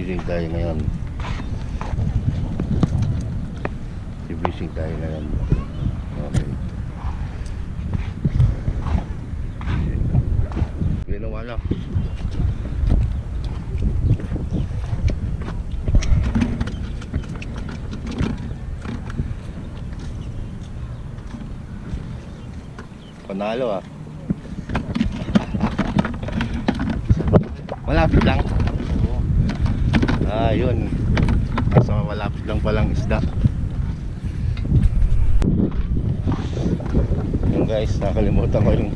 Fishing tayo ngayon. Fishing tayo ngayon. Okay. Ginawa lang. Panalo ah. Malapit lang. Ah, yun. Nasa malapit lang palang isda. Yun guys, nakalimutan ko yung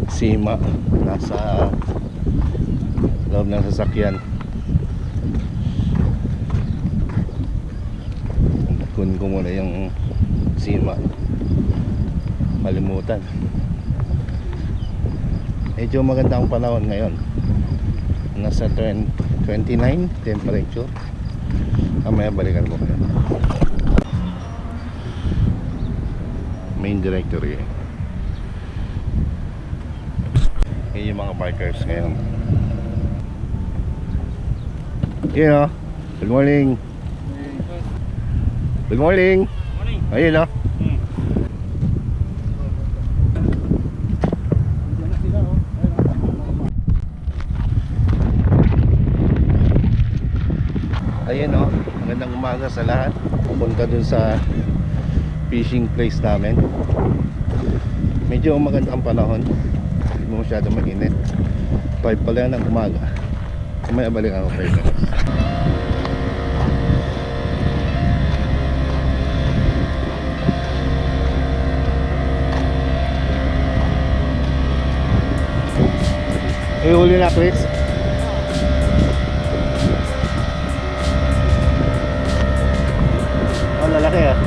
sima. Nasa loob ng sasakyan. Kunin ko muna yung sima. Kalimutan. Medyo maganda ang panahon ngayon. Nasa 29 temperature. Mamaya balikan ko kayo. Main directory. Yan yung mga bikers ngayon. Yun o. Good morning. Good morning. Ayun o. Ayan o, magandang umaga sa lahat. Pupunta dun sa fishing place namin. Medyo maganda ang panahon. Hindi mo masyado mainit. 5 pa lang ng umaga. May abalik ako kayo. Ihuli na Chris. Lalaki ah.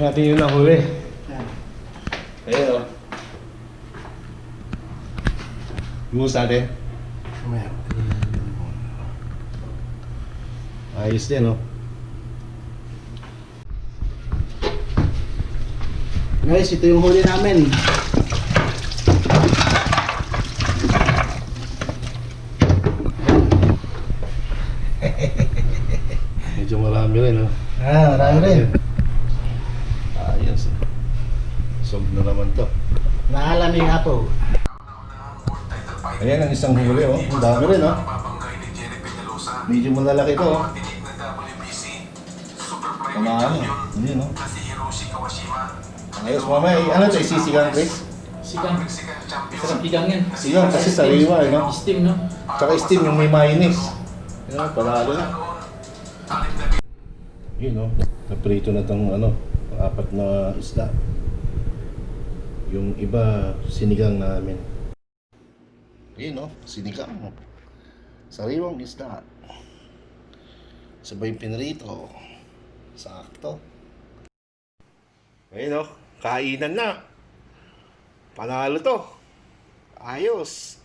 natin yung nahuli. Ayan o. Gumus natin. Ayos din o. Guys, ito yung huli namin. Medyo marami rin o. Marami rin. Ayos. Solve na naman to. Naalaming apo. Ayan ang isang huli oh. Ang dami rin oh. Medyo malalaki to oh. Tamahan oh. Yun oh. Ayos mamaya. Ano ito? Isisigang Chris? Sigang. Sarap sigang yan. Sigang kasi sariwa eh no? Steam, no? Tsaka steam yung may mayonnaise. Yan palalo na. Yun oh. Naprito na tong ano. Apat na isda. Yung iba sinigang namin. Yun oh. Sinigang. Sariwang isda. Sabay pinrito. Sakto. Ayun oh. Kainan na. Panalo to. Ayos.